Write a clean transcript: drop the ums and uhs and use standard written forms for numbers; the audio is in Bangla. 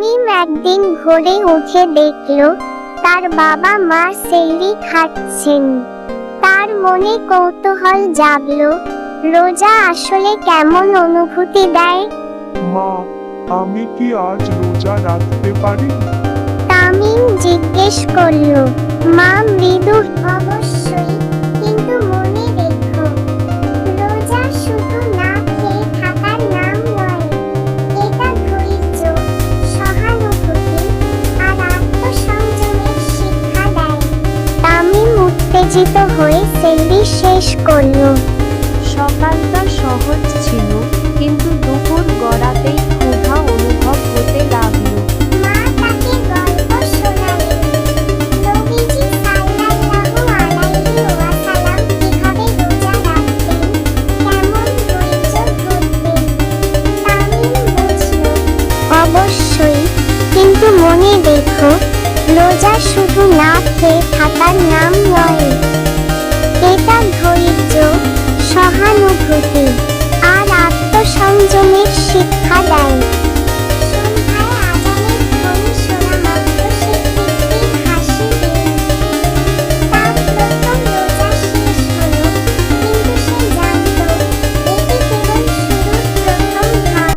তামিম একদিন ভোরে উঠে দেখল তার বাবা মা সেহরি খাচ্ছেন। তার মনে কৌতূহল জাগলো, রোজা আসলে কেমন অনুভূতি দেয়। মা, আমি কি আজ রোজা রাখতে পারি? তামিম জিজ্ঞেস করল। মা মৃদু, অবশ্যই, কিন্তু মনে রেখো, রোজা শুধু না খেয়ে থাকার নাম নয়। এটা ধৈর্য, সহানুভূতি আর আত্মসংযমের শিক্ষা দেয়। তামিম উত্তেজিত হয়ে সেহরি শেষ করল। সকালটা সহজ ছিল, কিন্তু দুপুর গড়াতেই ক্ষুধা অনুভব হতে লাগলো। মা তাকে গল্প শোনালেন। নবীজি সাল্লাল্লাহু আলাইহি ওয়াসাল্লাম কিভাবে রোজা রাখতেন, কেমন ধৈর্য ধরতেন। তামিম বুঝল, অবশ্যই, কিন্তু মনে রেখো, রোজা শুধু না খেয়ে থাকার নাম নয়।